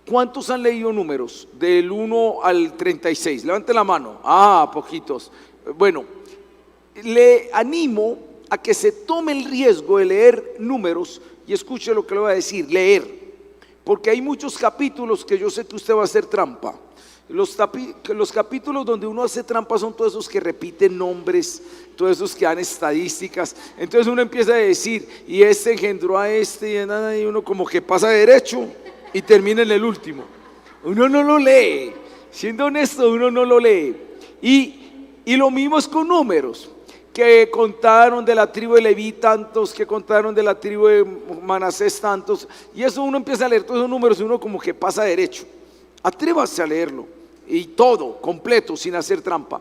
¿Cuántos han leído Números del 1 al 36? Levante la mano. Poquitos. Bueno, le animo a que se tome el riesgo de leer Números y escuche lo que le voy a decir, leer, porque hay muchos capítulos que yo sé que usted va a hacer trampa. Los capítulos donde uno hace trampa son todos esos que repiten nombres, todos esos que dan estadísticas. Entonces uno empieza a decir, y este engendró a este, y uno como que pasa derecho y termina en el último. Uno no lo lee, siendo honesto, uno no lo lee. Y lo mismo es con Números, que contaron de la tribu de Leví tantos, que contaron de la tribu de Manasés tantos, y eso uno empieza a leer todos esos números y uno como que pasa derecho. Atrévase a leerlo, y todo, completo, sin hacer trampa.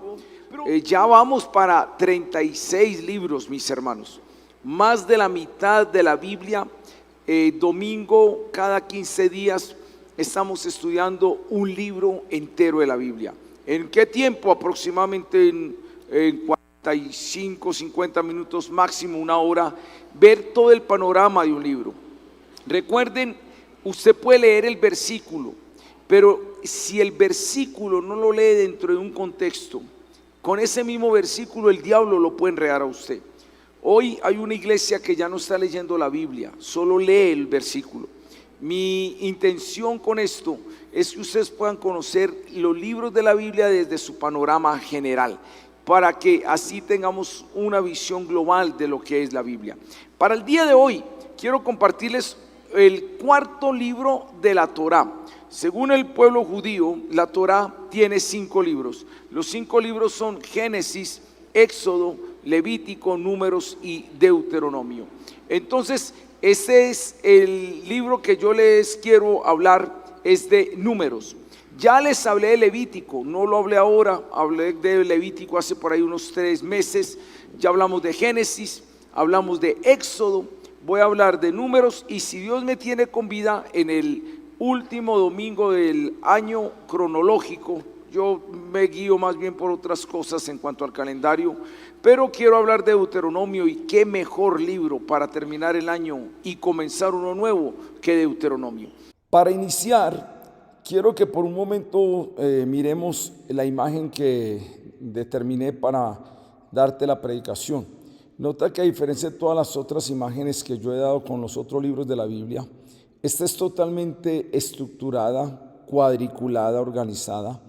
Ya vamos para 36 libros, mis hermanos, más de la mitad de la Biblia. Domingo, cada 15 días, estamos estudiando un libro entero de la Biblia. ¿En qué tiempo? Aproximadamente en 45, 50 minutos, máximo una hora, ver todo el panorama de un libro. Recuerden, usted puede leer el versículo, pero si el versículo no lo lee dentro de un contexto, con ese mismo versículo el diablo lo puede enredar a usted. Hoy hay una iglesia que ya no está leyendo la Biblia, solo lee el versículo. Mi intención con esto es que ustedes puedan conocer los libros de la Biblia desde su panorama general, para que así tengamos una visión global de lo que es la Biblia. Para el día de hoy quiero compartirles el cuarto libro de la Torá. Según el pueblo judío, la Torá tiene 5 libros. Los 5 libros son Génesis, Éxodo, Levítico, Números y Deuteronomio. Entonces, este es el libro que yo les quiero hablar, es de Números. Ya les hablé de Levítico, no lo hablé ahora, hablé de Levítico hace por ahí unos 3 meses. Ya hablamos de Génesis, hablamos de Éxodo, voy a hablar de Números, y si Dios me tiene con vida en el último domingo del año cronológico, yo me guío más bien por otras cosas en cuanto al calendario, pero quiero hablar de Deuteronomio, y qué mejor libro para terminar el año y comenzar uno nuevo que Deuteronomio. Para iniciar, quiero que por un momento miremos la imagen que determiné para darte la predicación. Nota que a diferencia de todas las otras imágenes que yo he dado con los otros libros de la Biblia, esta es totalmente estructurada, cuadriculada, organizada,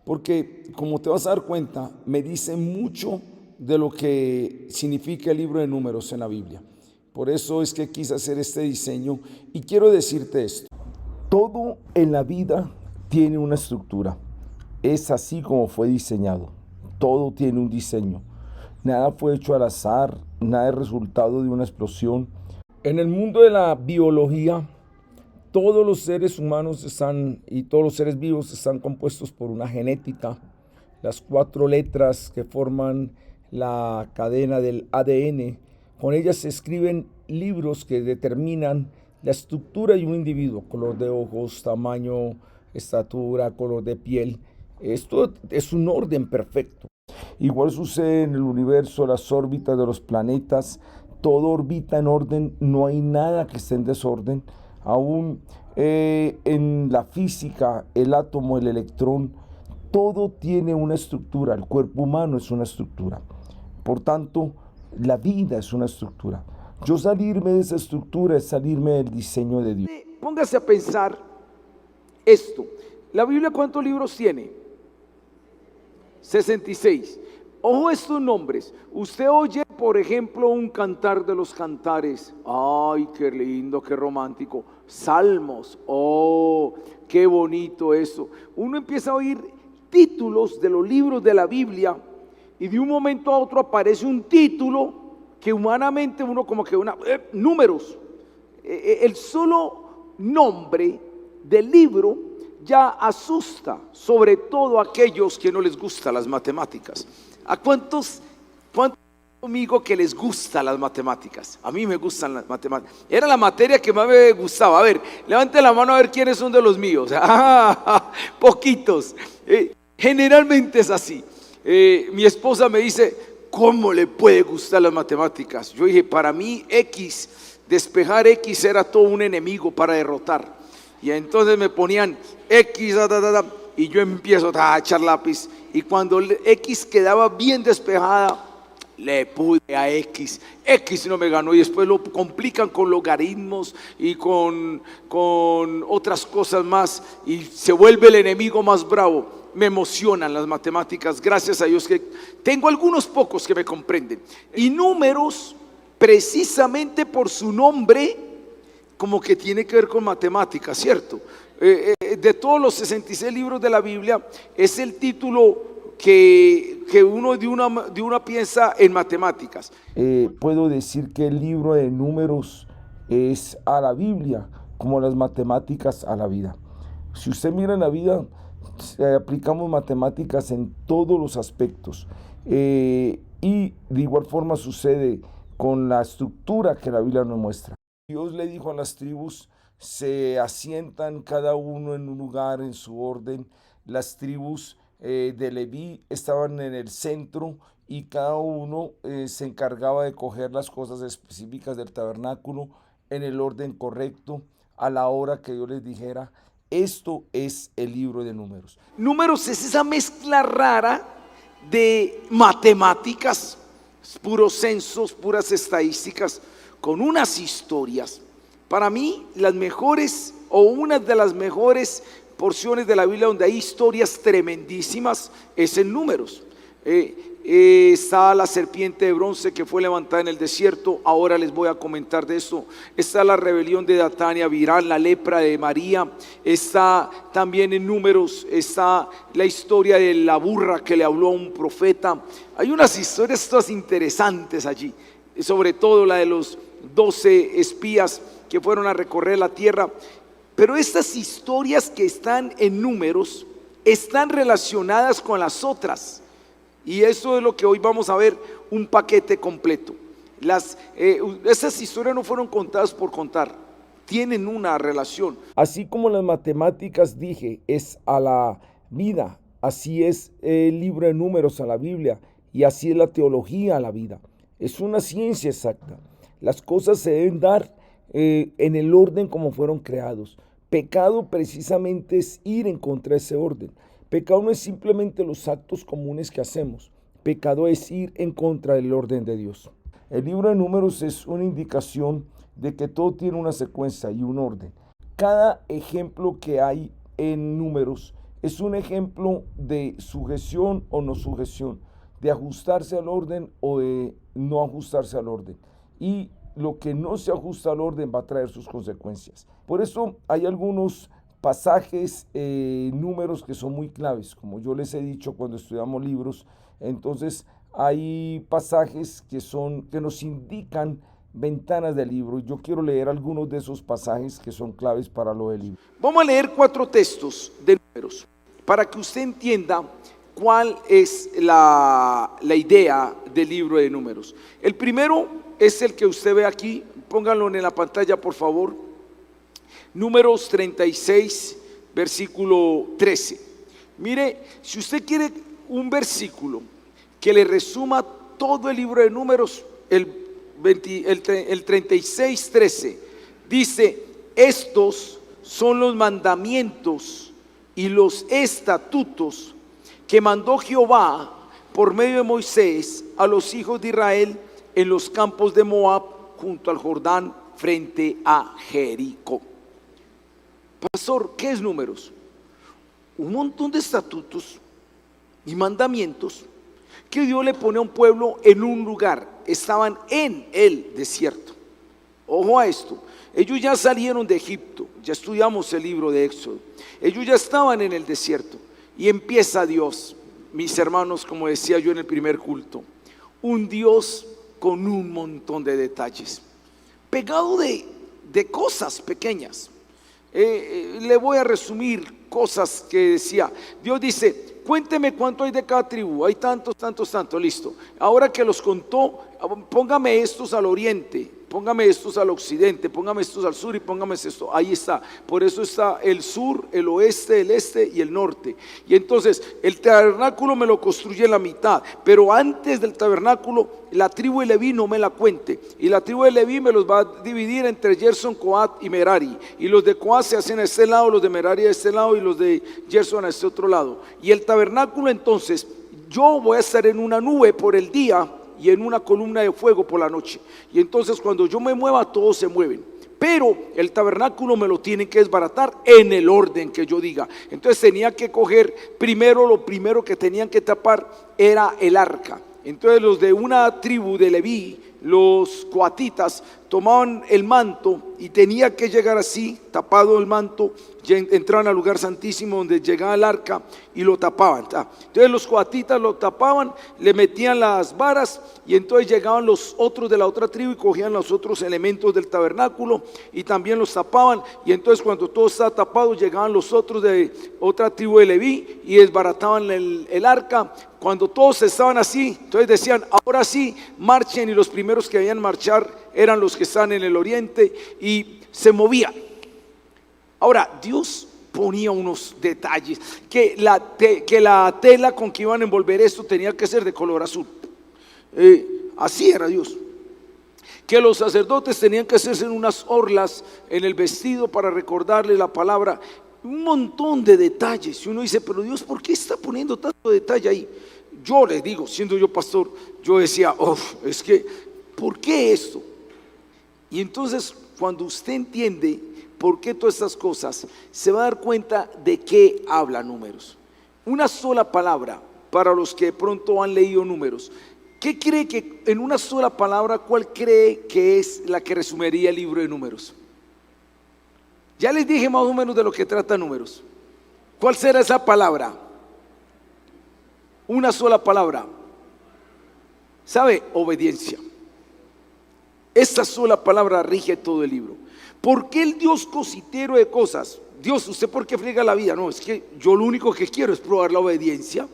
porque como te vas a dar cuenta, me dice mucho de lo que significa el libro de Números en la Biblia. Por eso es que quise hacer este diseño, y quiero decirte esto: todo en la vida tiene una estructura, es así como fue diseñado, todo tiene un diseño, nada fue hecho al azar, nada es resultado de una explosión. En el mundo de la biología, todos los seres humanos y todos los seres vivos están compuestos por una genética, las 4 letras que forman la cadena del ADN. Con ellas se escriben libros que determinan la estructura de un individuo: color de ojos, tamaño, estatura, color de piel. Esto es un orden perfecto. Igual sucede en el universo, las órbitas de los planetas, todo orbita en orden, no hay nada que esté en desorden. Aún en la física, el átomo, el electrón, todo tiene una estructura. El cuerpo humano es una estructura. Por tanto, la vida es una estructura. Yo salirme de esa estructura es salirme del diseño de Dios. Póngase a pensar esto. ¿La Biblia cuántos libros tiene? 66. Ojo estos nombres. Usted oye, por ejemplo, un cantar de los cantares. Ay, qué lindo, qué romántico. Salmos. Oh, qué bonito eso. Uno empieza a oír títulos de los libros de la Biblia, y de un momento a otro aparece un título que humanamente uno como que Números. El solo nombre del libro ya asusta, sobre todo a aquellos que no les gustan las matemáticas. ¿A cuántos conmigo que les gustan las matemáticas? A mí me gustan las matemáticas. Era la materia que más me gustaba. A ver, levante la mano a ver quiénes son de los míos. Poquitos. Generalmente es así. Mi esposa me dice: ¿cómo le puede gustar las matemáticas? Yo dije, para mí despejar X era todo un enemigo para derrotar. Y entonces me ponían X, y yo empiezo a echar lápiz. Y cuando el X quedaba bien despejada, le pude a X. X no me ganó, y después lo complican con logaritmos y con otras cosas más, y se vuelve el enemigo más bravo. Me emocionan las matemáticas, gracias a Dios que tengo algunos pocos que me comprenden. Y números, precisamente por su nombre, como que tiene que ver con matemáticas, ¿cierto? De todos los 66 libros de la Biblia, es el título que uno de una piensa en matemáticas. Puedo decir que el libro de números es a la Biblia como las matemáticas a la vida. Si usted mira en la vida, aplicamos matemáticas en todos los aspectos, y de igual forma sucede con la estructura que la Biblia nos muestra. Dios le dijo a las tribus: se asientan cada uno en un lugar en su orden. Las tribus de Leví estaban en el centro, y cada uno se encargaba de coger las cosas específicas del tabernáculo en el orden correcto, a la hora que Dios les dijera. Esto es el libro de Números. Números es esa mezcla rara de matemáticas, puros censos, puras estadísticas, con unas historias. Para mí, las mejores o una de las mejores porciones de la Biblia donde hay historias tremendísimas es en Números. Está la serpiente de bronce que fue levantada en el desierto. Ahora les voy a comentar de esto. Está la rebelión de Datán y Abirán, la lepra de María. Está también en Números, está la historia de la burra que le habló a un profeta. Hay unas historias todas interesantes allí, sobre todo la de los 12 espías que fueron a recorrer la tierra. Pero estas historias que están en Números están relacionadas con las otras. Y eso es lo que hoy vamos a ver, un paquete completo. Esas historias no fueron contadas por contar, tienen una relación. Así como las matemáticas, dije, es a la vida, así es el libro de Números a la Biblia, y así es la teología a la vida. Es una ciencia exacta. Las cosas se deben dar en el orden como fueron creados. Pecado precisamente es ir en contra de ese orden. Pecado no es simplemente los actos comunes que hacemos. Pecado es ir en contra del orden de Dios. El libro de Números es una indicación de que todo tiene una secuencia y un orden. Cada ejemplo que hay en Números es un ejemplo de sujeción o no sujeción, de ajustarse al orden o de no ajustarse al orden. Y lo que no se ajusta al orden va a traer sus consecuencias. Por eso hay algunos pasajes, números que son muy claves, como yo les he dicho cuando estudiamos libros. Entonces hay pasajes que nos indican ventanas del libro, y yo quiero leer algunos de esos pasajes que son claves para lo del libro. Vamos a leer 4 textos de Números para que usted entienda cuál es la idea del libro de Números. El primero es el que usted ve aquí, pónganlo en la pantalla por favor. Números 36, versículo 13. Mire, si usted quiere un versículo que le resuma todo el libro de Números, el 36, 13, dice: estos son los mandamientos y los estatutos que mandó Jehová por medio de Moisés a los hijos de Israel en los campos de Moab, junto al Jordán, frente a Jericó. Pastor, ¿qué es Números? Un montón de estatutos y mandamientos que Dios le pone a un pueblo en un lugar. Estaban en el desierto. Ojo a esto, ellos ya salieron de Egipto, ya estudiamos el libro de Éxodo. Ellos ya estaban en el desierto, y empieza Dios, mis hermanos, como decía yo en el primer culto, un Dios con un montón de detalles, pegado de cosas pequeñas. Le voy a resumir cosas que decía. Dios dice: cuénteme cuánto hay de cada tribu. Hay tantos, tantos, tantos, listo. Ahora que los contó, póngame estos al oriente, póngame estos al occidente, póngame estos al sur y póngame esto. Ahí está. Por eso está el sur, el oeste, el este y el norte. Y entonces el tabernáculo me lo construye en la mitad, pero antes del tabernáculo la tribu de Leví no me la cuente. Y la tribu de Leví me los va a dividir entre Gerson, Coat y Merari. Y los de Coat se hacen a este lado, los de Merari a este lado y los de Gerson a este otro lado. Y el tabernáculo entonces, yo voy a estar en una nube por el día y en una columna de fuego por la noche. Y entonces cuando yo me mueva, todos se mueven. Pero el tabernáculo me lo tienen que desbaratar en el orden que yo diga. Entonces tenía que coger primero, lo primero que tenían que tapar era el arca. Entonces los de una tribu de Leví, los coatitas, tomaban el manto y tenía que llegar así, tapado el manto, entraban al lugar santísimo donde llegaba el arca y lo tapaban. Entonces los coatitas lo tapaban, le metían las varas y entonces llegaban los otros de la otra tribu y cogían los otros elementos del tabernáculo y también los tapaban. Y entonces cuando todo estaba tapado, llegaban los otros de otra tribu de Leví y desbarataban el arca. Cuando todos estaban así, entonces decían, ahora sí, marchen, y los primeros que debían marchar eran los que están en el oriente y se movían. Ahora, Dios ponía unos detalles, que la tela con que iban a envolver esto tenía que ser de color azul. Así era Dios. Que los sacerdotes tenían que hacerse unas orlas en el vestido para recordarle la palabra. Un montón de detalles. Y uno dice, pero Dios, ¿por qué está poniendo tanto detalle ahí? Yo les digo, siendo yo pastor, yo decía, es que, ¿por qué esto? Y entonces, cuando usted entiende por qué todas estas cosas, se va a dar cuenta de qué habla Números. Una sola palabra para los que de pronto han leído Números. ¿Qué cree que en una sola palabra, cuál cree que es la que resumiría el libro de Números? Ya les dije más o menos de lo que trata Números. ¿Cuál será esa palabra? Una sola palabra. ¿Sabe? Obediencia. Esta sola palabra rige todo el libro. ¿Por qué el Dios cositero de cosas? Dios, ¿usted por qué friega la vida? No, es que yo lo único que quiero es probar la obediencia.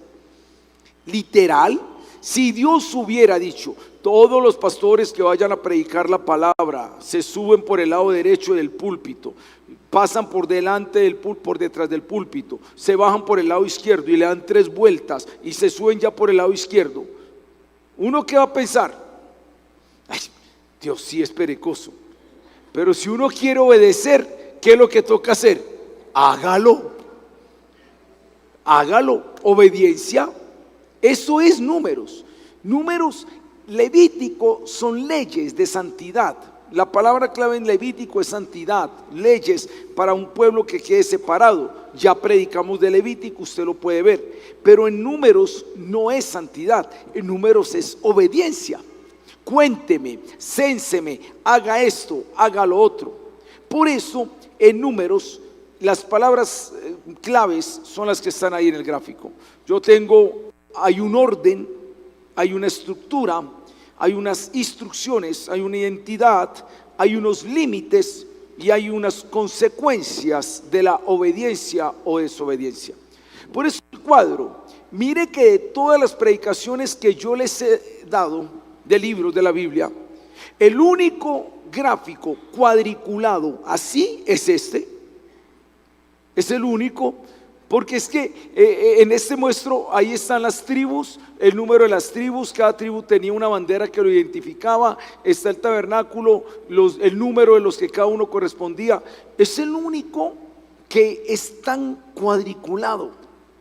Literal. Si Dios hubiera dicho, todos los pastores que vayan a predicar la palabra se suben por el lado derecho del púlpito, pasan por delante del por detrás del púlpito, se bajan por el lado izquierdo y le dan 3 vueltas y se suben ya por el lado izquierdo, ¿uno qué va a pensar? Ay, Dios sí es perezoso. Pero si uno quiere obedecer, ¿qué es lo que toca hacer? Hágalo. Obediencia. Eso es Números. Números Levítico son leyes de santidad. La palabra clave en Levítico es santidad, leyes para un pueblo que quede separado. Ya predicamos de Levítico, usted lo puede ver. Pero en Números no es santidad, en Números es obediencia. Cuénteme, cénseme, haga esto, haga lo otro. Por eso en Números las palabras claves son las que están ahí en el gráfico. Hay un orden, hay una estructura, hay unas instrucciones, hay una identidad, hay unos límites y hay unas consecuencias de la obediencia o desobediencia. Por eso el cuadro, mire que de todas las predicaciones que yo les he dado de libros de la Biblia, el único gráfico cuadriculado así es este. Es el único. Porque es que en este muestro ahí están las tribus, el número de las tribus, cada tribu tenía una bandera que lo identificaba, está el tabernáculo, el número de los que cada uno correspondía. Es el único que es tan cuadriculado.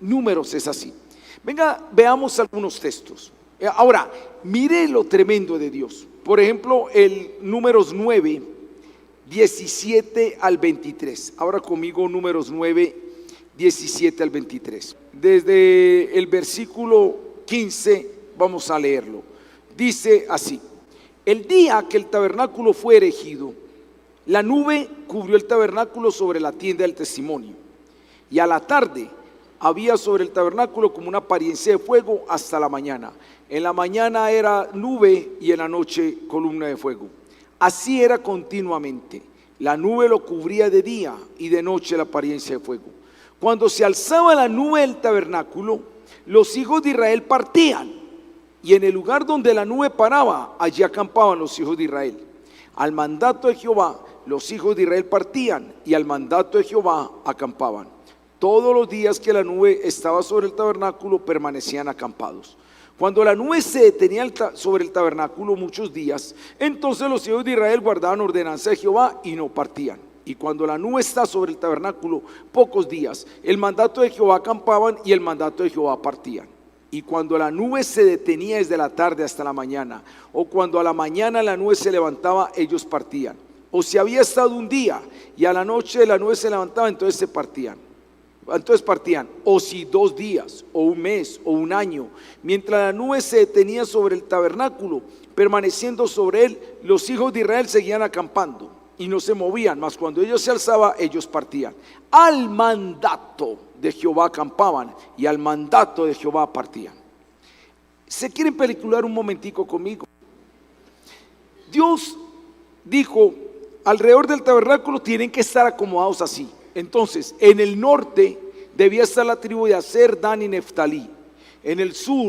Números es así. Venga, veamos algunos textos. Ahora, mire lo tremendo de Dios. Por ejemplo, el Números 9, 17 al 23. Ahora conmigo Números 9, 17 al 23. Desde el versículo 15 vamos a leerlo. Dice así: el día que el tabernáculo fue erigido, la nube cubrió el tabernáculo sobre la tienda del testimonio, y a la tarde había sobre el tabernáculo como una apariencia de fuego hasta la mañana. En la mañana era nube y en la noche columna de fuego. Así era continuamente. La nube lo cubría de día y de noche la apariencia de fuego. Cuando se alzaba la nube del tabernáculo, los hijos de Israel partían, y en el lugar donde la nube paraba, allí acampaban los hijos de Israel. Al mandato de Jehová, los hijos de Israel partían, y al mandato de Jehová acampaban. Todos los días que la nube estaba sobre el tabernáculo, permanecían acampados. Cuando la nube se detenía sobre el tabernáculo muchos días, entonces los hijos de Israel guardaban ordenanza de Jehová y no partían. Y cuando la nube está sobre el tabernáculo pocos días, el mandato de Jehová acampaban y el mandato de Jehová partían. Y cuando la nube se detenía desde la tarde hasta la mañana, o cuando a la mañana la nube se levantaba, ellos partían. O si había estado un día y a la noche la nube se levantaba, entonces partían. O si 2 días, o un mes, o un año, mientras la nube se detenía sobre el tabernáculo, permaneciendo sobre él, los hijos de Israel seguían acampando y no se movían, mas cuando ellos se alzaba, ellos partían. Al mandato de Jehová acampaban y al mandato de Jehová partían. ¿Se quieren pelicular un momentico conmigo? Dios dijo, alrededor del tabernáculo tienen que estar acomodados así. Entonces, en el norte debía estar la tribu de Aser, Dan y Neftalí. En el sur,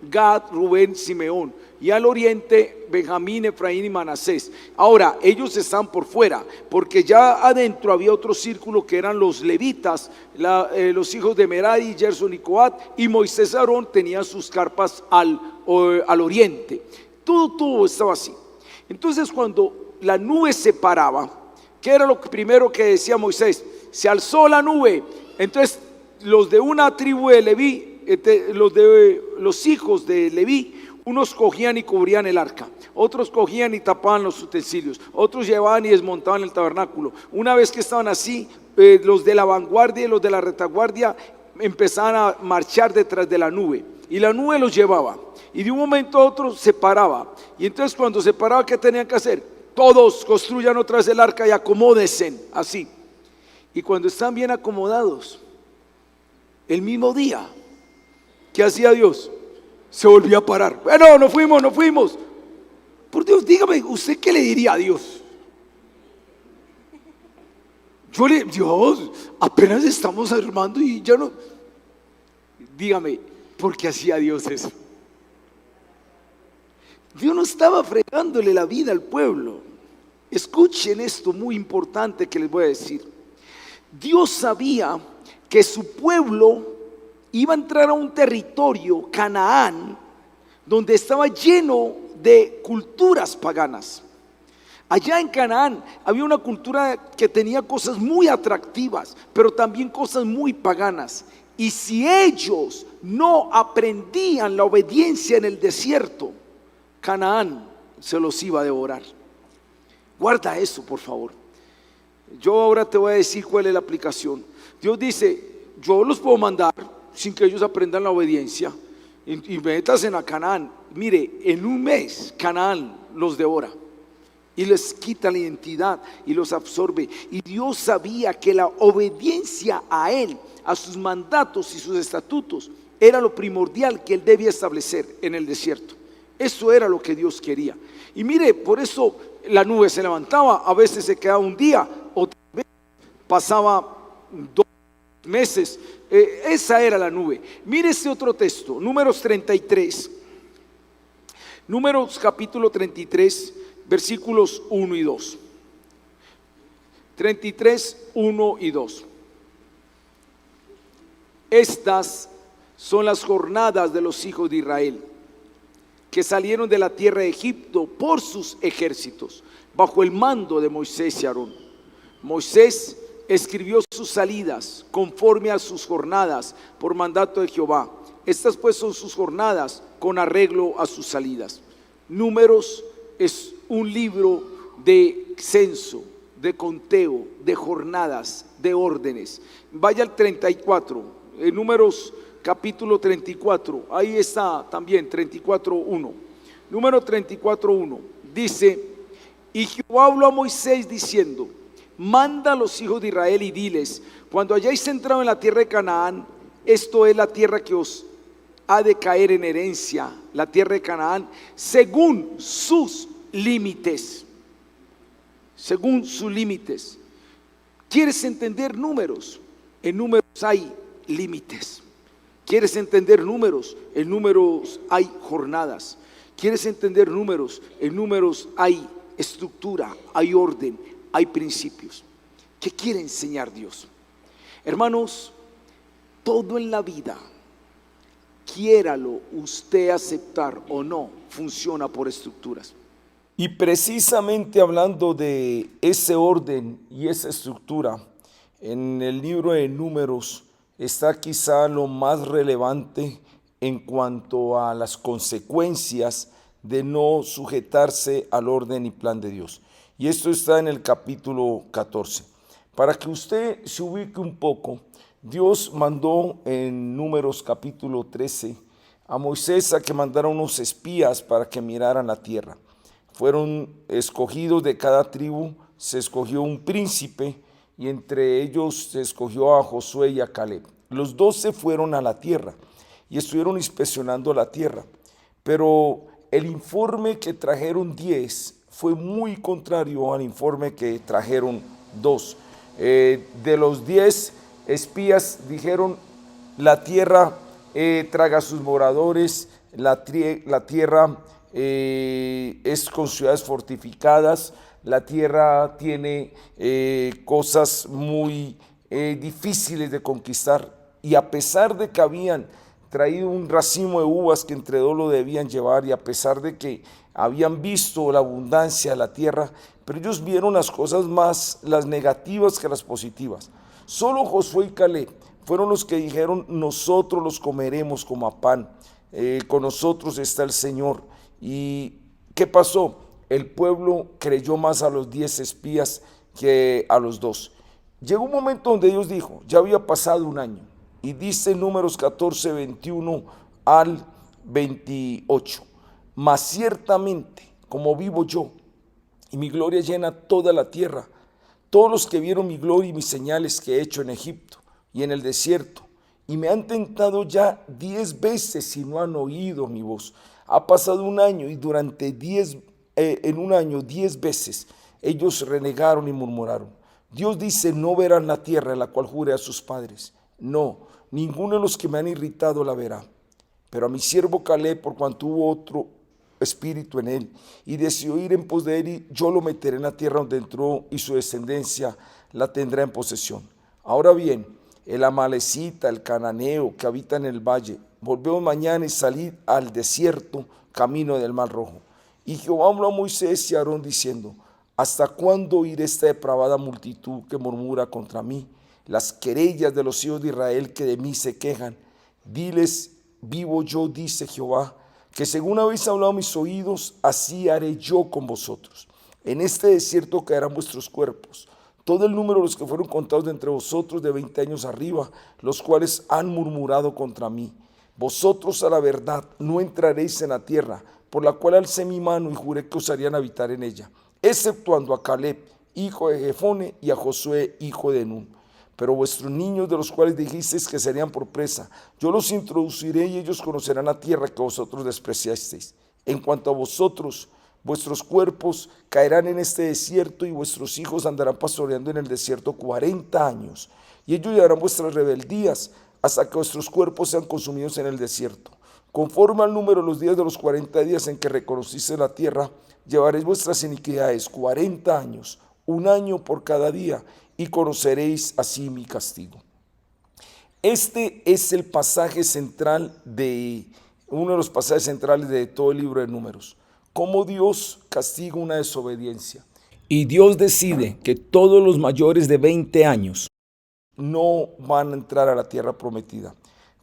Gad, Rubén, Simeón. Y al oriente, Benjamín, Efraín y Manasés. Ahora, ellos están por fuera, porque ya adentro había otro círculo que eran los levitas, los hijos de Merari, Gerson y Coat, y Moisés y Aarón tenían sus carpas al oriente. Todo estaba así. Entonces, cuando la nube se paraba, ¿qué era lo primero que decía Moisés? Se alzó la nube. Entonces los de una tribu de Leví, los hijos de Leví, unos cogían y cubrían el arca, otros cogían y tapaban los utensilios, otros llevaban y desmontaban el tabernáculo. Una vez que estaban así, los de la vanguardia y los de la retaguardia empezaban a marchar detrás de la nube, y la nube los llevaba, y de un momento a otro se paraba. Y entonces cuando se paraba, ¿qué tenían que hacer? Todos construyan otra vez el arca y acomódense así. Y cuando están bien acomodados, el mismo día, ¿qué hacía Dios? Se volvía a parar. Bueno, no fuimos. Por Dios, dígame, ¿usted qué le diría a Dios? Dios, apenas estamos armando y ya no. Dígame, ¿por qué hacía Dios eso? Dios no estaba fregándole la vida al pueblo. Escuchen esto muy importante que les voy a decir. Dios sabía que su pueblo iba a entrar a un territorio, Canaán, donde estaba lleno de culturas paganas. Allá en Canaán había una cultura que tenía cosas muy atractivas, pero también cosas muy paganas. Y si ellos no aprendían la obediencia en el desierto, Canaán se los iba a devorar. Guarda eso, por favor. Yo ahora te voy a decir cuál es la aplicación. Dios dice, yo los puedo mandar sin que ellos aprendan la obediencia y métanse a Canaán. Mire, en un mes Canaán los devora y les quita la identidad y los absorbe. Y Dios sabía que la obediencia a Él, a sus mandatos y sus estatutos, era lo primordial que Él debía establecer en el desierto. Eso era lo que Dios quería. Y mire, por eso la nube se levantaba, a veces se quedaba un día, otra vez pasaba 2 meses. Esa era la nube. Mire este otro texto, Números 33. Números capítulo 33, versículos 1 y 2. 33, 1 y 2. Estas son las jornadas de los hijos de Israel, que salieron de la tierra de Egipto por sus ejércitos, bajo el mando de Moisés y Aarón. Moisés escribió sus salidas conforme a sus jornadas por mandato de Jehová. Estas pues son sus jornadas con arreglo a sus salidas. Números es un libro de censo, de conteo, de jornadas, de órdenes. Vaya al 34, en Números capítulo 34, ahí está también 34:1. Número 34:1 dice: y Jehová habló a Moisés diciendo: manda a los hijos de Israel y diles, cuando hayáis entrado en la tierra de Canaán, esto es la tierra que os ha de caer en herencia, la tierra de Canaán, según sus límites. Según sus límites. ¿Quieres entender números? En números hay límites. ¿Quieres entender números? En números hay jornadas. ¿Quieres entender números? En números hay estructura, hay orden, hay principios. ¿Qué quiere enseñar Dios? Hermanos, todo en la vida, quiéralo usted aceptar o no, funciona por estructuras. Y precisamente hablando de ese orden y esa estructura, en el libro de Números está quizá lo más relevante en cuanto a las consecuencias de no sujetarse al orden y plan de Dios. Y esto está en el capítulo 14. Para que usted se ubique un poco, Dios mandó en Números capítulo 13 a Moisés a que mandara unos espías para que miraran la tierra. Fueron escogidos de cada tribu, se escogió un príncipe y entre ellos se escogió a Josué y a Caleb. Los 12 fueron a la tierra y estuvieron inspeccionando la tierra, pero el informe que trajeron 10 fue muy contrario al informe que trajeron 2. De los 10 espías dijeron: la tierra traga a sus moradores, la tierra es con ciudades fortificadas, la tierra tiene cosas muy difíciles de conquistar, y a pesar de que habían traído un racimo de uvas que entre dos lo debían llevar, y a pesar de que habían visto la abundancia de la tierra, pero ellos vieron las cosas más, las negativas que las positivas. Solo Josué y Caleb fueron los que dijeron: nosotros los comeremos como a pan, con nosotros está el Señor. ¿Y qué pasó? El pueblo creyó más a los 10 espías que a los 2. Llegó un momento donde Dios dijo, ya había pasado un año, y dice Números 14, 21 al 28, mas ciertamente, como vivo yo, y mi gloria llena toda la tierra, todos los que vieron mi gloria y mis señales que he hecho en Egipto y en el desierto, y me han tentado ya 10 veces y no han oído mi voz. Ha pasado un año y durante en un año 10 veces ellos renegaron y murmuraron. Dios dice: no verán la tierra en la cual juré a sus padres. No, ninguno de los que me han irritado la verá. Pero a mi siervo Caleb, por cuanto hubo otro espíritu en él, y decidió ir en pos de él, y yo lo meteré en la tierra donde entró, y su descendencia la tendrá en posesión. Ahora bien, el amalecita, el cananeo que habita en el valle, volvemos mañana y salid al desierto, camino del Mar Rojo. Y Jehová habló a Moisés y a Aarón diciendo: ¿hasta cuándo oiré esta depravada multitud que murmura contra mí? Las querellas de los hijos de Israel que de mí se quejan. Diles: vivo yo, dice Jehová, que según habéis hablado a mis oídos, así haré yo con vosotros. En este desierto caerán vuestros cuerpos, todo el número de los que fueron contados de entre vosotros de 20 años arriba, los cuales han murmurado contra mí. Vosotros a la verdad no entraréis en la tierra, por la cual alcé mi mano y juré que os harían habitar en ella, exceptuando a Caleb, hijo de Jefone, y a Josué, hijo de Nun. Pero vuestros niños, de los cuales dijisteis que serían por presa, yo los introduciré y ellos conocerán la tierra que vosotros despreciasteis. En cuanto a vosotros, vuestros cuerpos caerán en este desierto y vuestros hijos andarán pastoreando en el desierto 40 años. Y ellos llevarán vuestras rebeldías hasta que vuestros cuerpos sean consumidos en el desierto. Conforme al número de los días de los 40 días en que reconociste la tierra, llevaréis vuestras iniquidades 40 años, un año por cada día, y conoceréis así mi castigo. Este es el pasaje central uno de los pasajes centrales de todo el libro de Números. Cómo Dios castiga una desobediencia. Y Dios decide que todos los mayores de 20 años no van a entrar a la tierra prometida.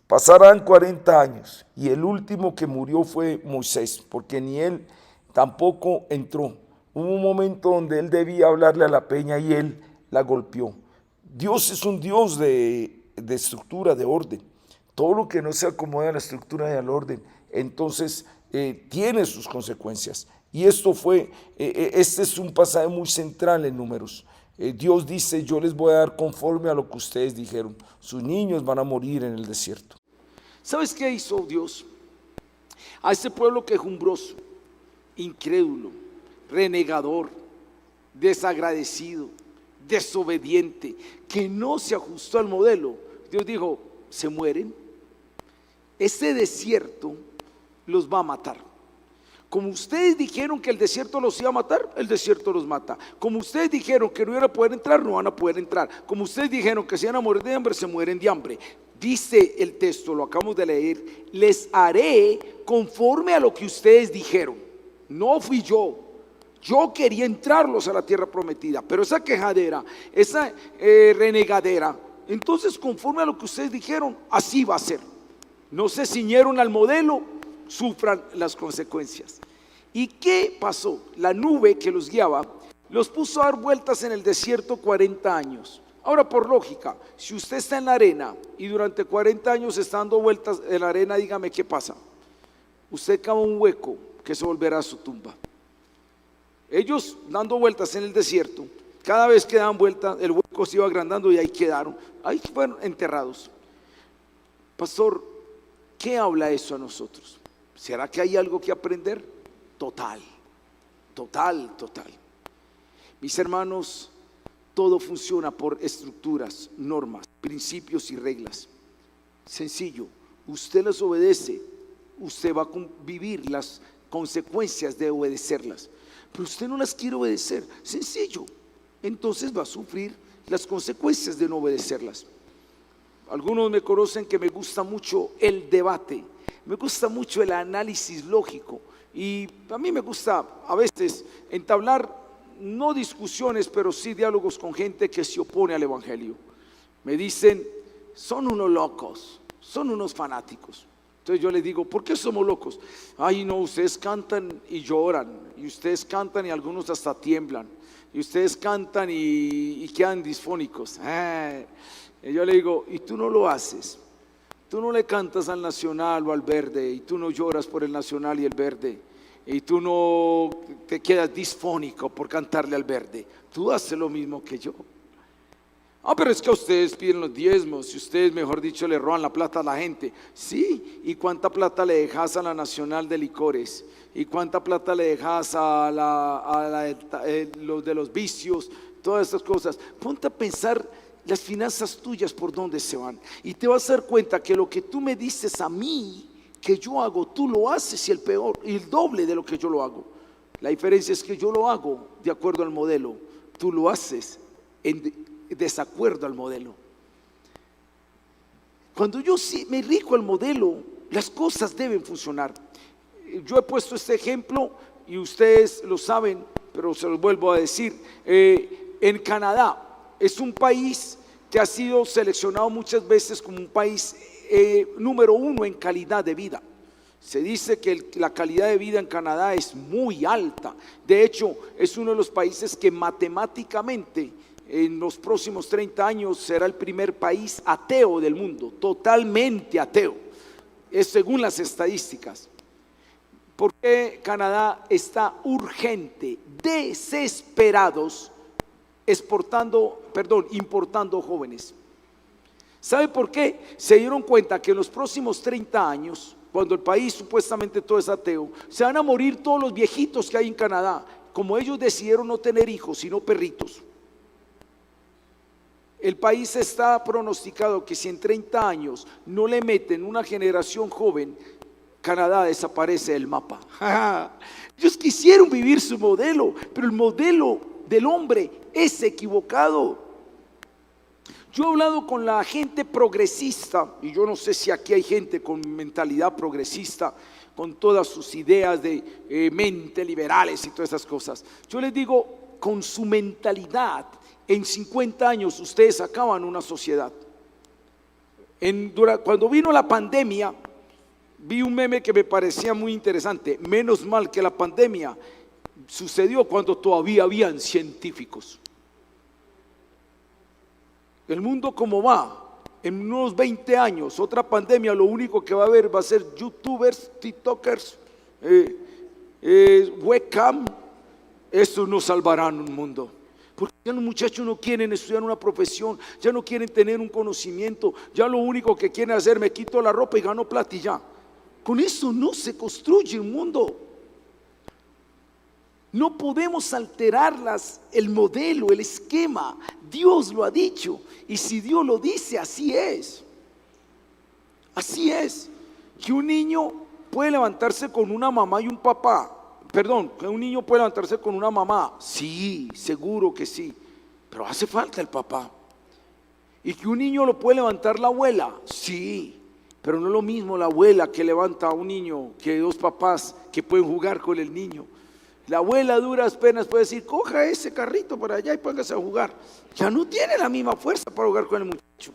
Pasarán 40 años y el último que murió fue Moisés, porque ni él tampoco entró. Hubo un momento donde él debía hablarle a la peña y él la golpeó. Dios es un Dios de estructura, de orden. Todo lo que no se acomoda a la estructura y al orden, entonces tiene sus consecuencias. Y este es un pasaje muy central en Números. Dios dice: yo les voy a dar conforme a lo que ustedes dijeron. Sus niños van a morir en el desierto. ¿Sabes qué hizo Dios? A ese pueblo quejumbroso, incrédulo, renegador, desagradecido, desobediente, que no se ajustó al modelo, Dios dijo: se mueren. Ese desierto los va a matar. Como ustedes dijeron que el desierto los iba a matar, el desierto los mata. Como ustedes dijeron que no iban a poder entrar, no van a poder entrar. Como ustedes dijeron que se iban a morir de hambre, se mueren de hambre. Dice el texto, lo acabamos de leer, les haré conforme a lo que ustedes dijeron. No fui yo. Yo quería entrarlos a la tierra prometida, pero esa quejadera, esa renegadera, entonces conforme a lo que ustedes dijeron, así va a ser. No se ciñeron al modelo, sufran las consecuencias. ¿Y qué pasó? La nube que los guiaba los puso a dar vueltas en el desierto 40 años. Ahora, por lógica, si usted está en la arena y durante 40 años está dando vueltas en la arena, dígame qué pasa. Usted cava un hueco que se volverá a su tumba. Ellos dando vueltas en el desierto, cada vez que daban vueltas el hueco se iba agrandando y ahí quedaron, ahí fueron enterrados. Pastor, ¿qué habla eso a nosotros? ¿Será que hay algo que aprender? Total. Mis hermanos, todo funciona por estructuras, normas, principios y reglas. Sencillo, usted las obedece, usted va a vivir las consecuencias de obedecerlas. Pero usted no las quiere obedecer, sencillo, entonces va a sufrir las consecuencias de no obedecerlas. Algunos me conocen que me gusta mucho el debate, me gusta mucho el análisis lógico, y a mí me gusta a veces entablar no discusiones, pero sí diálogos con gente que se opone al evangelio. Me dicen, son unos locos, son unos fanáticos. Entonces yo les digo, ¿por qué somos locos? Ay no, ustedes cantan y lloran, y ustedes cantan y algunos hasta tiemblan, y ustedes cantan y quedan disfónicos. Y yo le digo, ¿y tú no lo haces? Tú no le cantas al Nacional o al Verde, y tú no lloras por el Nacional y el Verde, y tú no te quedas disfónico por cantarle al Verde. Tú haces lo mismo que yo. Pero es que ustedes piden los diezmos y ustedes, mejor dicho, le roban la plata a la gente. Sí, ¿y cuánta plata le dejas a la Nacional de Licores? ¿Y cuánta plata le dejas a los de los vicios? Todas estas cosas. Ponte a pensar las finanzas tuyas por dónde se van, y te vas a dar cuenta que lo que tú me dices a mí que yo hago, tú lo haces y el doble de lo que yo lo hago. La diferencia es que yo lo hago de acuerdo al modelo, tú lo haces en desacuerdo al modelo. Cuando yo me rijo al modelo, las cosas deben funcionar. Yo he puesto este ejemplo y ustedes lo saben, pero se los vuelvo a decir. En Canadá es un país que ha sido seleccionado muchas veces como un país número 1 en calidad de vida. Se dice que la calidad de vida en Canadá es muy alta. De hecho, es uno de los países que matemáticamente en los próximos 30 años será el primer país ateo del mundo, totalmente ateo. Es según las estadísticas. Porque Canadá está urgente, desesperados, importando jóvenes. ¿Sabe por qué? Se dieron cuenta que en los próximos 30 años, cuando el país supuestamente todo es ateo, se van a morir todos los viejitos que hay en Canadá. Como ellos decidieron no tener hijos, sino perritos. El país está pronosticado que si en 30 años no le meten una generación joven, Canadá desaparece del mapa. Ellos quisieron vivir su modelo, pero el modelo del hombre es equivocado. Yo he hablado con la gente progresista, y yo no sé si aquí hay gente con mentalidad progresista, con todas sus ideas de mente liberales y todas esas cosas. Yo les digo, con su mentalidad, en 50 años ustedes acaban una sociedad. Cuando vino la pandemia, vi un meme que me parecía muy interesante. Menos mal que la pandemia sucedió cuando todavía habían científicos. El mundo como va, en unos 20 años, otra pandemia, lo único que va a haber va a ser youtubers, tiktokers, webcam. Estos no salvarán un mundo. Porque ya los muchachos no quieren estudiar una profesión, ya no quieren tener un conocimiento, ya lo único que quieren hacer, me quito la ropa y gano plata y ya. Con eso no se construye un mundo. No podemos alterar el modelo, el esquema. Dios lo ha dicho, y si Dios lo dice, así es. Así es. Que un niño puede levantarse con una mamá y un papá perdón, que un niño puede levantarse con una mamá, sí, seguro que sí, pero hace falta el papá. Y que un niño lo puede levantar la abuela, sí, pero no es lo mismo la abuela que levanta a un niño que dos papás que pueden jugar con el niño. La abuela a duras penas puede decir, coja ese carrito por allá y póngase a jugar. Ya no tiene la misma fuerza para jugar con el muchacho.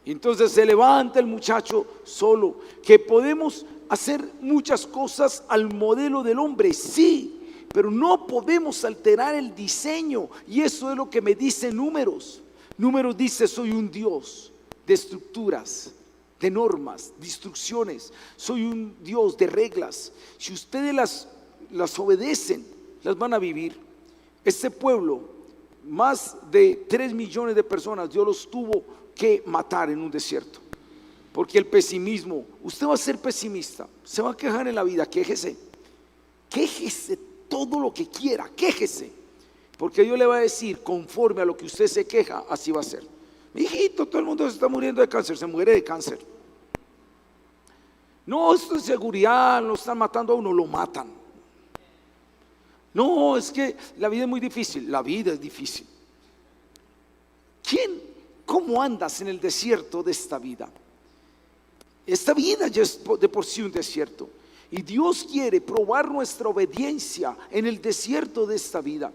Y entonces se levanta el muchacho solo. Que podemos hacer muchas cosas al modelo del hombre, sí, pero no podemos alterar el diseño. Y eso es lo que me dice Números. Números dice, soy un Dios de estructuras, de normas, de instrucciones. Soy un Dios de reglas. Si ustedes las obedecen, las van a vivir. Este pueblo, más de 3 millones de personas, Dios los tuvo que matar en un desierto. Porque el pesimismo, usted va a ser pesimista, se va a quejar en la vida, quéjese todo lo que quiera, quéjese. Porque Dios le va a decir, conforme a lo que usted se queja, así va a ser. Mi hijito, todo el mundo se está muriendo de cáncer, se muere de cáncer. No, esto es seguridad, lo están matando a uno, lo matan. No, es que la vida es muy difícil, la vida es difícil. ¿Cómo andas en el desierto de esta vida? Esta vida ya es de por sí un desierto. Y Dios quiere probar nuestra obediencia en el desierto de esta vida.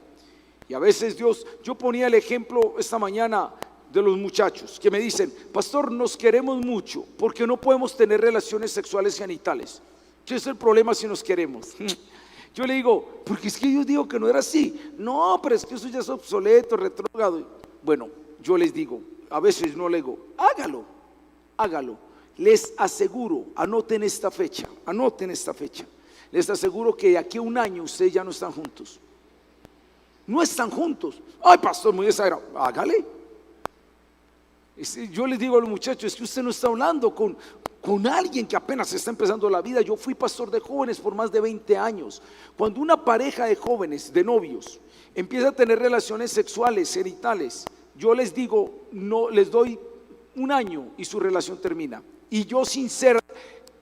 Y a veces yo ponía el ejemplo esta mañana de los muchachos que me dicen, pastor, nos queremos mucho porque no podemos tener relaciones sexuales genitales. ¿Qué es el problema si nos queremos? Yo le digo, porque es que Dios dijo que no era así. No, pero es que eso ya es obsoleto, retrógrado. Bueno, yo les digo, a veces no le digo, hágalo. Les aseguro, anoten esta fecha. Les aseguro que de aquí a un año ustedes ya no están juntos. No están juntos. Ay, pastor, muy exagerado. Hágale. Yo les digo a los muchachos, es que usted no está hablando con alguien que apenas está empezando la vida. Yo fui pastor de jóvenes por más de 20 años. Cuando una pareja de jóvenes, de novios, empieza a tener relaciones sexuales, genitales, yo les digo, no, les doy un año y su relación termina. Y yo, sin ser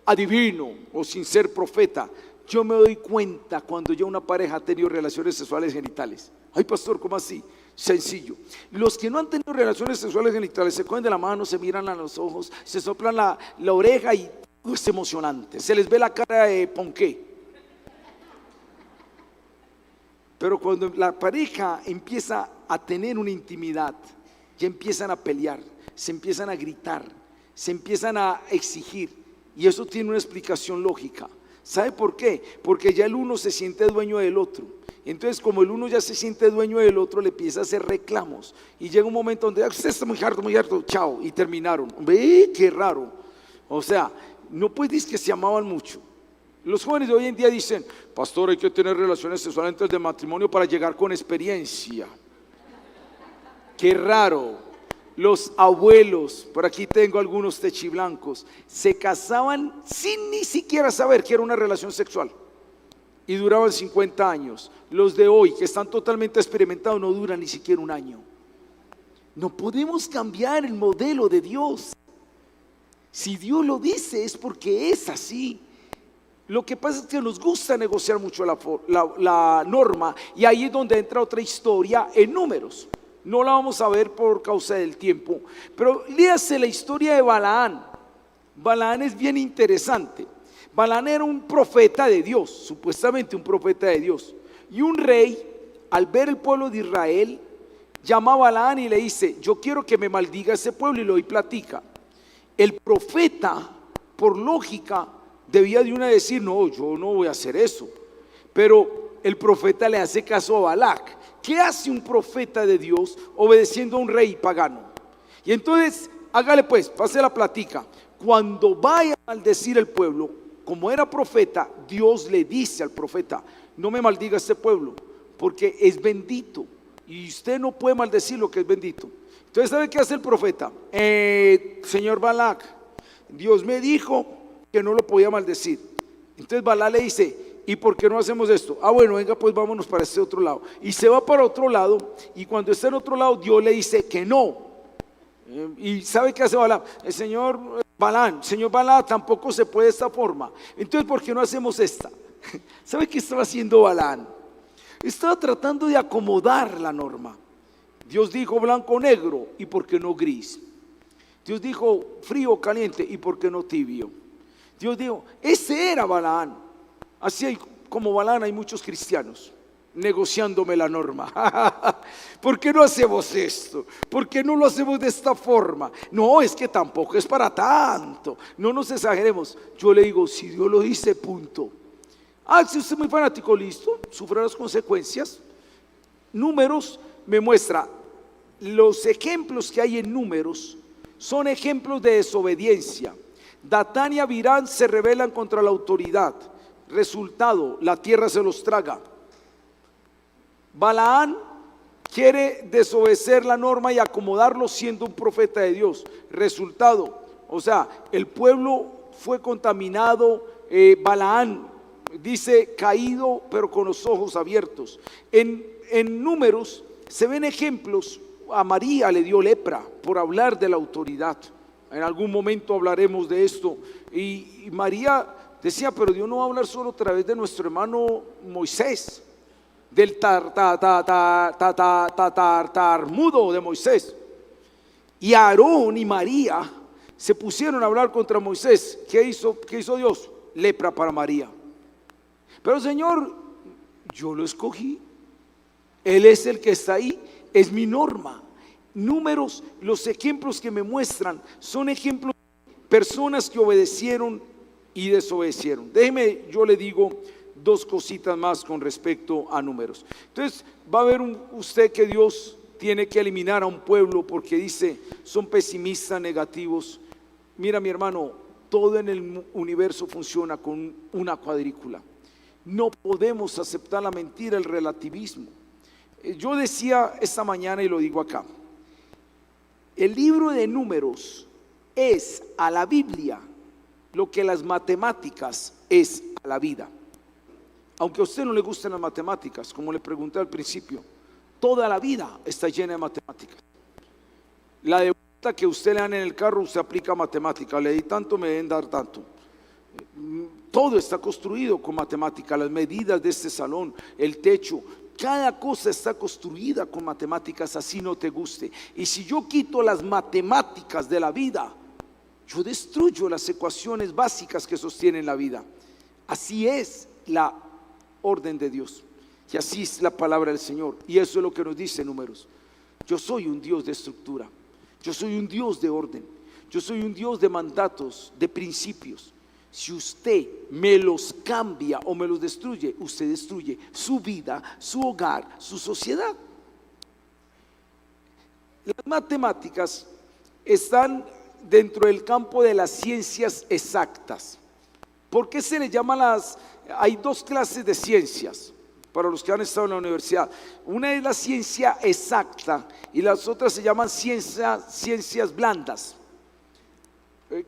adivino o sin ser profeta, yo me doy cuenta cuando ya una pareja ha tenido relaciones sexuales genitales. Ay, pastor, ¿cómo así? Sencillo. Los que no han tenido relaciones sexuales genitales se cogen de la mano, se miran a los ojos, se soplan la oreja y es emocionante. Se les ve la cara de ponqué. Pero cuando la pareja empieza a tener una intimidad, ya empiezan a pelear, se empiezan a gritar, se empiezan a exigir. Y eso tiene una explicación lógica. ¿Sabe por qué? Porque ya el uno se siente dueño del otro. Entonces, como el uno ya se siente dueño del otro, le empieza a hacer reclamos. Y llega un momento donde usted está muy harto, chao, y terminaron. Ve, qué raro. O sea, no puedes decir que se amaban mucho. Los jóvenes de hoy en día dicen, pastor, hay que tener relaciones sexuales antes de matrimonio para llegar con experiencia. Qué raro. Los abuelos, por aquí tengo algunos techiblancos, se casaban sin ni siquiera saber que era una relación sexual y duraban 50 años. Los de hoy, que están totalmente experimentados, no duran ni siquiera un año. No podemos cambiar el modelo de Dios. Si Dios lo dice es porque es así. Lo que pasa es que nos gusta negociar mucho la norma, y ahí es donde entra otra historia en Números. No la vamos a ver por causa del tiempo, pero léase la historia de Balaán. Balaán es bien interesante. Balaán era un profeta de Dios, supuestamente un profeta de Dios. Y un rey, al ver el pueblo de Israel, llama a Balaán y le dice, yo quiero que me maldiga ese pueblo, y lo doy platica. El profeta, por lógica, debía de una decir, no, yo no voy a hacer eso. Pero el profeta le hace caso a Balac. ¿Qué hace un profeta de Dios obedeciendo a un rey pagano? Y entonces, hágale pues, pase la platica. Cuando vaya a maldecir el pueblo, como era profeta, Dios le dice al profeta, no me maldiga este pueblo, porque es bendito, y usted no puede maldecir lo que es bendito. Entonces, ¿sabe qué hace el profeta? Señor Balac, Dios me dijo que no lo podía maldecir. Entonces Balac le dice, ¿y por qué no hacemos esto? Bueno, venga, pues vámonos para este otro lado. Y se va para otro lado, y cuando está en otro lado, Dios le dice que no. ¿Y sabe qué hace Balac? El señor Balac tampoco se puede de esta forma. Entonces, ¿por qué no hacemos esta? ¿Sabe qué estaba haciendo Balaam? Estaba tratando de acomodar la norma. Dios dijo blanco o negro, ¿y por qué no gris? Dios dijo frío o caliente, ¿y por qué no tibio? Dios dijo, ese era Balaam. Así hay, como Balaam hay muchos cristianos negociándome la norma. ¿Por qué no hacemos esto? ¿Por qué no lo hacemos de esta forma? No, es que tampoco es para tanto. No nos exageremos. Yo le digo, si Dios lo dice, punto. Si usted es muy fanático, listo, sufra las consecuencias. Números me muestra los ejemplos que hay en Números. Son ejemplos de desobediencia. Datán y Abirán se rebelan contra la autoridad. Resultado, la tierra se los traga. Balaam quiere desobedecer la norma y acomodarlo siendo un profeta de Dios. Resultado, o sea, el pueblo fue contaminado. Balaam dice caído pero con los ojos abiertos. En Números se ven ejemplos. A María le dio lepra por hablar de la autoridad. En algún momento hablaremos de esto. Y María decía, pero Dios no va a hablar solo a través de nuestro hermano Moisés, del tartamudo de Moisés. Y Aarón y María se pusieron a hablar contra Moisés. ¿Qué hizo Dios? Lepra para María. Pero Señor, yo lo escogí. Él es el que está ahí, es mi norma. Números, los ejemplos que me muestran son ejemplos de personas que obedecieron y desobedecieron. Déjeme, yo le digo dos cositas más con respecto a Números. Entonces va a ver usted que Dios tiene que eliminar a un pueblo porque dice son pesimistas, negativos. Mira mi hermano, todo en el universo funciona con una cuadrícula. No podemos aceptar la mentira, el relativismo. Yo decía esta mañana y lo digo acá, el libro de Números es a la Biblia lo que las matemáticas es a la vida. Aunque a usted no le gusten las matemáticas, como le pregunté al principio, toda la vida está llena de matemáticas. La de vuelta que usted le dan en el carro, usted aplica matemática. Le di tanto, me deben dar tanto. Todo está construido con matemática. Las medidas de este salón, el techo, cada cosa está construida con matemáticas, así no te guste. Y si yo quito las matemáticas de la vida, yo destruyo las ecuaciones básicas que sostienen la vida. Así es la orden de Dios y así es la palabra del Señor. Y eso es lo que nos dice Números. Yo soy un Dios de estructura, yo soy un Dios de orden, yo soy un Dios de mandatos, de principios. Si usted me los cambia o me los destruye, usted destruye su vida, su hogar, su sociedad. Las matemáticas están dentro del campo de las ciencias exactas. ¿Por qué se le llama hay dos clases de ciencias para los que han estado en la universidad? Una es la ciencia exacta y las otras se llaman ciencias blandas.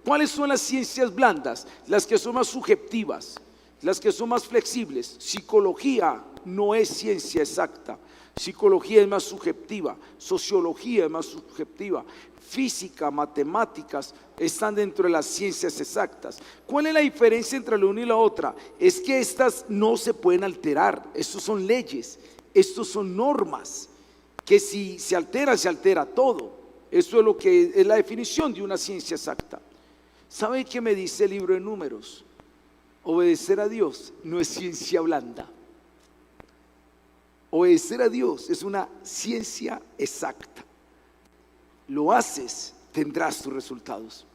¿Cuáles son las ciencias blandas? Las que son más subjetivas, las que son más flexibles. Psicología no es ciencia exacta, psicología es más subjetiva, sociología es más subjetiva, física, matemáticas están dentro de las ciencias exactas. ¿Cuál es la diferencia entre la una y la otra? Es que estas no se pueden alterar. Estos son leyes, estos son normas que si se altera, se altera todo. Eso es lo que es la definición de una ciencia exacta. ¿Sabe qué me dice el libro de Números? Obedecer a Dios no es ciencia blanda. Obedecer a Dios es una ciencia exacta. Lo haces, tendrás tus resultados.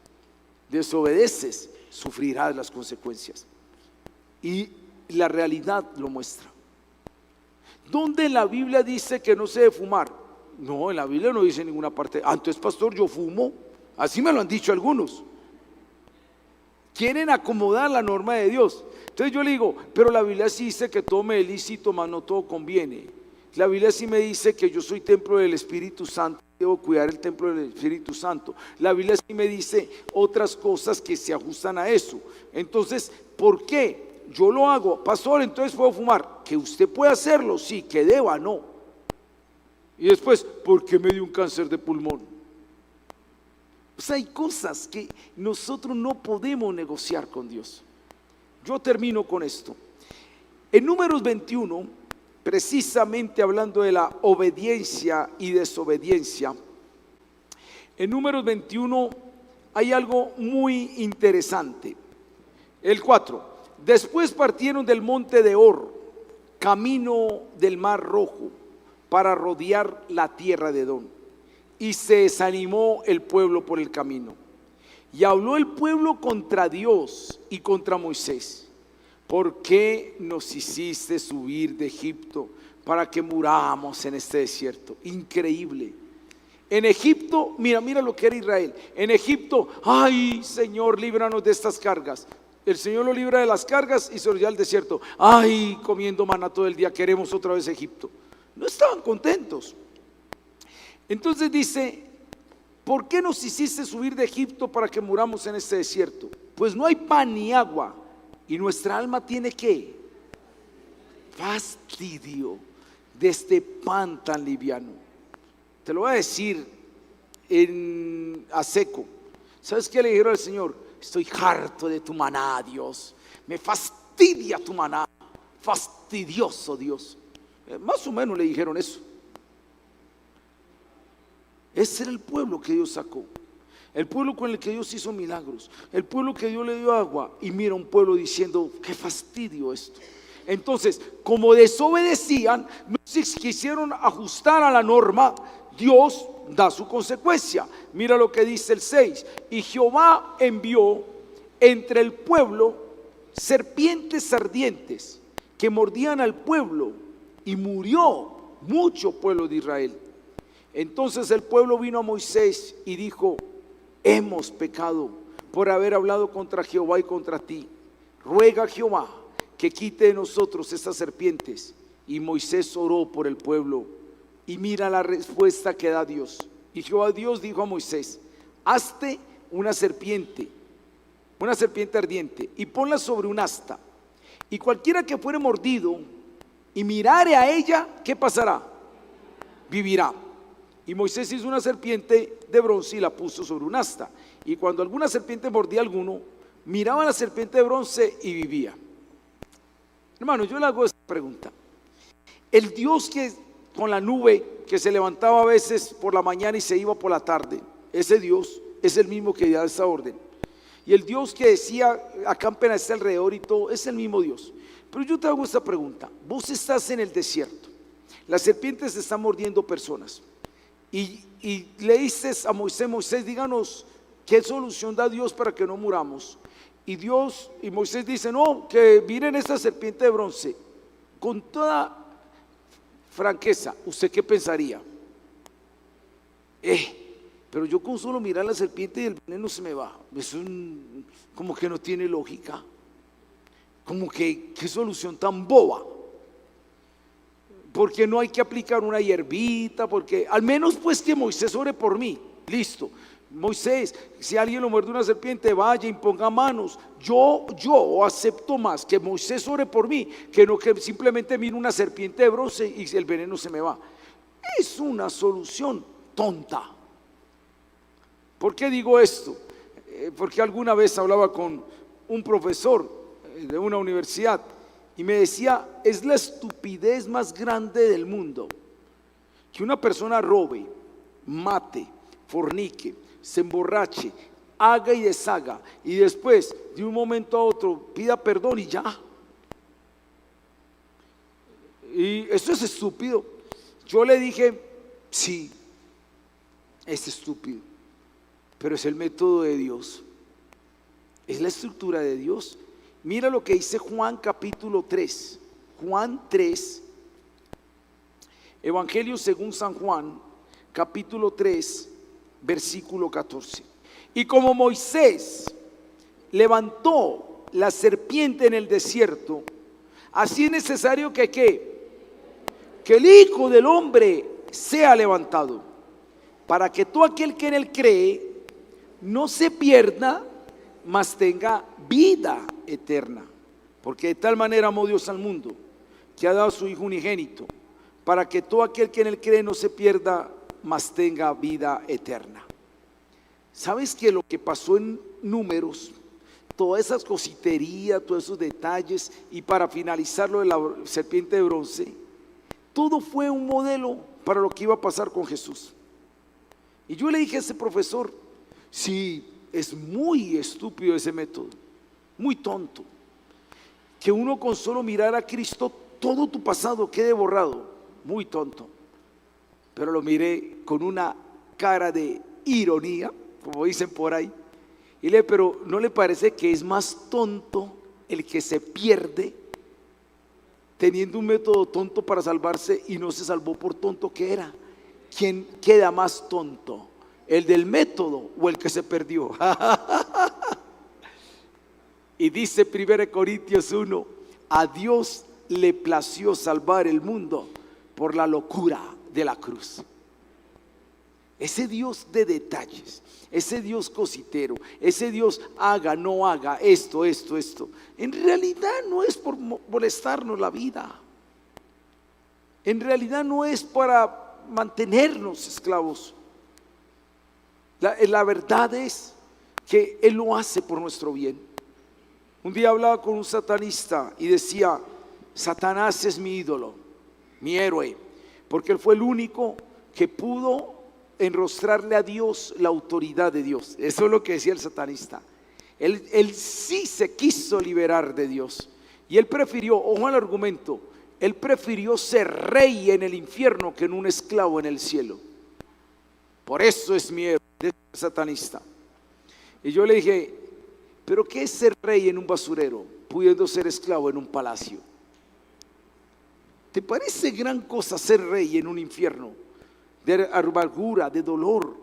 Desobedeces, sufrirás las consecuencias. Y la realidad lo muestra. ¿Dónde en la Biblia dice que no se debe fumar? No, en la Biblia no dice en ninguna parte. Entonces, pastor, yo fumo. Así me lo han dicho algunos. Quieren acomodar la norma de Dios. Entonces yo le digo, pero la Biblia sí dice que todo me es lícito, mas no todo conviene. La Biblia sí me dice que yo soy templo del Espíritu Santo, debo cuidar el templo del Espíritu Santo. La Biblia sí me dice otras cosas que se ajustan a eso. Entonces, ¿por qué? Yo lo hago, pastor, entonces puedo fumar. Que usted puede hacerlo, sí, que deba, no. Y después, ¿por qué me dio un cáncer de pulmón? O sea, hay cosas que nosotros no podemos negociar con Dios. Yo termino con esto. En Números 21, precisamente hablando de la obediencia y desobediencia, en Números 21 hay algo muy interesante. El 4, después partieron del monte de Hor, camino del mar Rojo, para rodear la tierra de Edom, y se desanimó el pueblo por el camino. Y habló el pueblo contra Dios y contra Moisés: ¿por qué nos hiciste subir de Egipto para que muramos en este desierto? Increíble. En Egipto, mira lo que era Israel. En Egipto, ay Señor, líbranos de estas cargas. El Señor lo libra de las cargas y se lo lleva al desierto. Ay, comiendo maná todo el día, queremos otra vez Egipto. No estaban contentos. Entonces dice: ¿por qué nos hiciste subir de Egipto para que muramos en este desierto? Pues no hay pan ni agua, y nuestra alma tiene ¿qué? Fastidio de este pan tan liviano. Te lo voy a decir a seco. ¿Sabes qué le dijeron al Señor? Estoy harto de tu maná, Dios. Me fastidia tu maná. Fastidioso, Dios. Más o menos le dijeron eso. Ese era el pueblo que Dios sacó, el pueblo con el que Dios hizo milagros, el pueblo que Dios le dio agua. Y mira un pueblo diciendo: qué fastidio esto. Entonces, como desobedecían, no se quisieron ajustar a la norma, Dios da su consecuencia. Mira lo que dice el 6: y Jehová envió entre el pueblo serpientes ardientes que mordían al pueblo, y murió mucho pueblo de Israel. Entonces el pueblo vino a Moisés y dijo: hemos pecado por haber hablado contra Jehová y contra ti. Ruega a Jehová que quite de nosotros estas serpientes. Y Moisés oró por el pueblo, y mira la respuesta que da Dios. Y Jehová Dios dijo a Moisés: hazte una serpiente ardiente, y ponla sobre un asta, y cualquiera que fuere mordido y mirare a ella, ¿qué pasará? Vivirá. Y Moisés hizo una serpiente de bronce y la puso sobre un asta. Y cuando alguna serpiente mordía a alguno, miraba a la serpiente de bronce y vivía. Hermano, yo le hago esta pregunta: el Dios que con la nube que se levantaba a veces por la mañana y se iba por la tarde, ese Dios es el mismo que da esa orden. Y el Dios que decía: acampen a este alrededor y todo, es el mismo Dios. Pero yo te hago esta pregunta: vos estás en el desierto, las serpientes están mordiendo personas, y le dices a Moisés: Moisés, díganos qué solución da Dios para que no muramos. Y Moisés dice: no, que miren esta serpiente de bronce. Con toda franqueza, ¿usted qué pensaría? Pero yo con solo mirar la serpiente y el veneno se me va. Eso como que no tiene lógica. Como que qué solución tan boba. Porque no hay que aplicar una hierbita, porque al menos pues que Moisés ore por mí. Listo. Moisés, si alguien lo muerde una serpiente, vaya, imponga manos. Yo acepto más que Moisés ore por mí, que no que simplemente mire una serpiente de bronce y el veneno se me va. Es una solución tonta. ¿Por qué digo esto? Porque alguna vez hablaba con un profesor de una universidad y me decía: es la estupidez más grande del mundo que una persona robe, mate, fornique, se emborrache, haga y deshaga, y después de un momento a otro pida perdón y ya. Y eso es estúpido. Yo le dije: sí, es estúpido, pero es el método de Dios, es la estructura de Dios. Mira lo que dice Juan capítulo 3, Juan 3, Evangelio según San Juan capítulo 3, versículo 14. Y como Moisés levantó la serpiente en el desierto, así es necesario que el Hijo del Hombre sea levantado, para que todo aquel que en él cree no se pierda, mas tenga vida eterna. Porque de tal manera amó Dios al mundo, que ha dado a su Hijo unigénito, para que todo aquel que en él cree no se pierda, mas tenga vida eterna. ¿Sabes que lo que pasó en Números todas esas cositerías, todos esos detalles, y para finalizar lo de la serpiente de bronce, todo fue un modelo para lo que iba a pasar con Jesús. Y yo le dije a ese profesor, sí, es muy estúpido ese método, muy tonto, que uno con solo mirar a Cristo todo tu pasado quede borrado, muy tonto. Pero lo miré con una cara de ironía, como dicen por ahí, y le dije, pero ¿no le parece que es más tonto el que se pierde teniendo un método tonto para salvarse y no se salvó por tonto que era? ¿Quién queda más tonto? ¿El del método o el que se perdió? Y dice 1 Corintios 1, a Dios le plació salvar el mundo por la locura de la cruz. Ese Dios de detalles, ese Dios cositero, ese Dios haga, no haga, esto, en realidad no es por molestarnos la vida. En realidad no es para mantenernos esclavos. La verdad es que Él lo hace por nuestro bien. Un día hablaba con un satanista y decía, Satanás es mi ídolo, mi héroe, porque él fue el único que pudo enrostrarle a Dios la autoridad de Dios. Eso es lo que decía el satanista. Él sí se quiso liberar de Dios y él prefirió, ojo al argumento, él prefirió ser rey en el infierno que en un esclavo en el cielo. Por eso es mi héroe, el satanista. Y yo le dije, pero ¿qué es ser rey en un basurero pudiendo ser esclavo en un palacio? ¿Te parece gran cosa ser rey en un infierno de amargura, de dolor,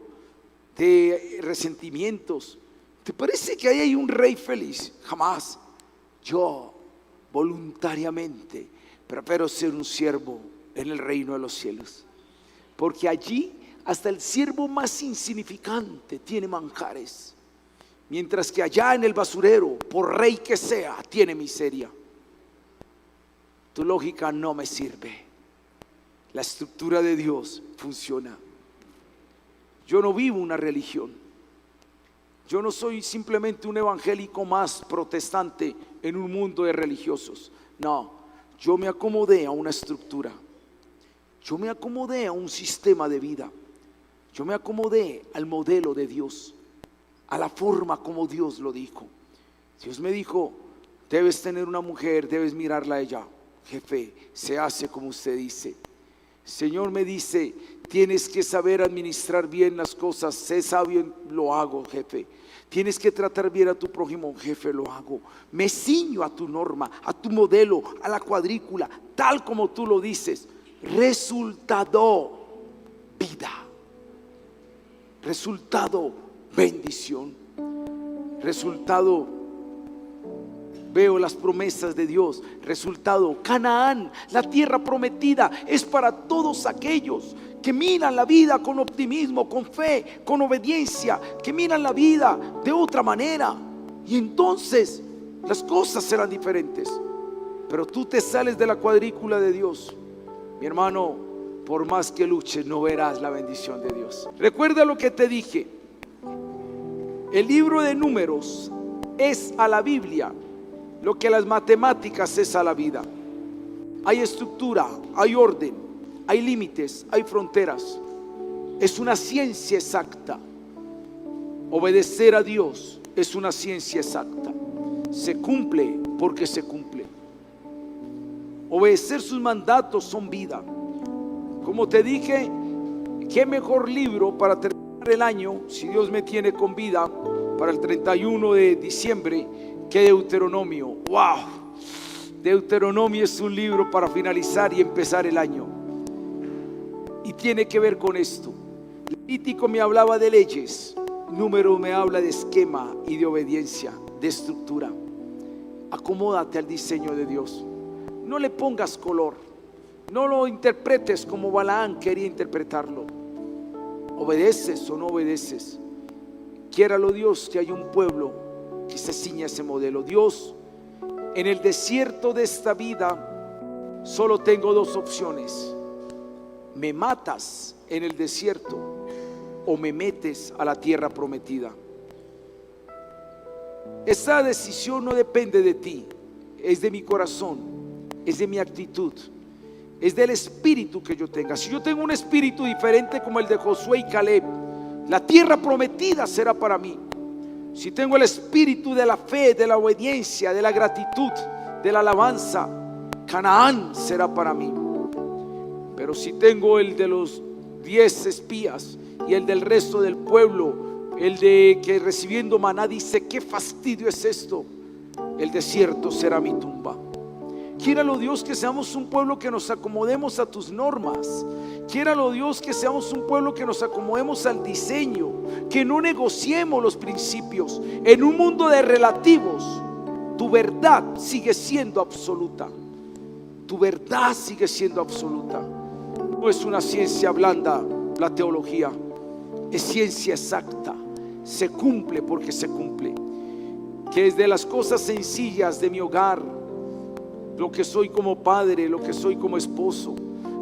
de resentimientos? ¿Te parece que ahí hay un rey feliz? Jamás. Yo voluntariamente prefiero ser un siervo en el reino de los cielos, porque allí hasta el siervo más insignificante tiene manjares, mientras que allá en el basurero, por rey que sea, tiene miseria. Tu lógica no me sirve. La estructura de Dios funciona. Yo no vivo una religión. Yo no soy simplemente un evangélico más protestante en un mundo de religiosos. No, yo me acomodé a una estructura. Yo me acomodé a un sistema de vida. Yo me acomodé al modelo de Dios, a la forma como Dios lo dijo. Dios me dijo, debes tener una mujer, debes mirarla a ella. Jefe, se hace como usted dice. Señor me dice, tienes que saber administrar bien las cosas. Sé sabio, lo hago, jefe. Tienes que tratar bien a tu prójimo, jefe, lo hago. Me ciño a tu norma, a tu modelo, a la cuadrícula, tal como tú lo dices. Resultado, vida. Resultado, bendición. Resultado, veo las promesas de Dios. Resultado, Canaán, la tierra prometida, es para todos aquellos que miran la vida con optimismo, con fe, con obediencia, que miran la vida de otra manera. Y entonces las cosas serán diferentes. Pero tú te sales de la cuadrícula de Dios, mi hermano, por más que luches no verás la bendición de Dios. Recuerda lo que te dije. El libro de Números es a la Biblia lo que las matemáticas es a la vida. Hay estructura, hay orden, hay límites, hay fronteras. Es una ciencia exacta. Obedecer a Dios es una ciencia exacta. Se cumple porque se cumple. Obedecer sus mandatos son vida. Como te dije, qué mejor libro para terminar el año, si Dios me tiene con vida para el 31 de diciembre, que Deuteronomio. Wow, Deuteronomio es un libro para finalizar y empezar el año, y tiene que ver con esto. Levítico me hablaba de leyes, Número me habla de esquema y de obediencia, de estructura. Acomódate al diseño de Dios. No le pongas color, no lo interpretes como Balaán quería interpretarlo. Obedeces o no obedeces. Quiéralo Dios que haya un pueblo que se ciña a ese modelo. Dios, en el desierto de esta vida solo tengo dos opciones: me matas en el desierto o me metes a la tierra prometida. Esa decisión no depende de ti, es de mi corazón, es de mi actitud, es del espíritu que yo tenga. Si yo tengo un espíritu diferente como el de Josué y Caleb, la tierra prometida será para mí. Si tengo el espíritu de la fe, de la obediencia, de la gratitud, de la alabanza, Canaán será para mí. Pero si tengo el de los 10 espías y el del resto del pueblo, el de que recibiendo maná dice: qué fastidio es esto, el desierto será mi tumba. Quiéralo Dios que seamos un pueblo que nos acomodemos a tus normas. Quiéralo Dios que seamos un pueblo que nos acomodemos al diseño, que no negociemos los principios. En un mundo de relativos, tu verdad sigue siendo absoluta. Tu verdad sigue siendo absoluta. No es una ciencia blanda la teología, es ciencia exacta. Se cumple porque se cumple. Que es de las cosas sencillas de mi hogar, lo que soy como padre, lo que soy como esposo,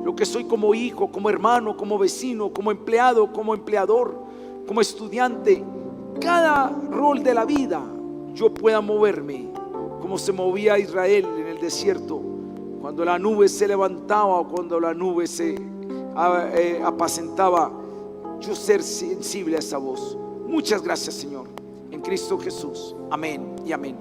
lo que soy como hijo, como hermano, como vecino, como empleado, como empleador, como estudiante, cada rol de la vida yo pueda moverme como se movía Israel en el desierto, cuando la nube se levantaba o cuando la nube se apacentaba. Yo ser sensible a esa voz. Muchas gracias, Señor, en Cristo Jesús. Amén y amén.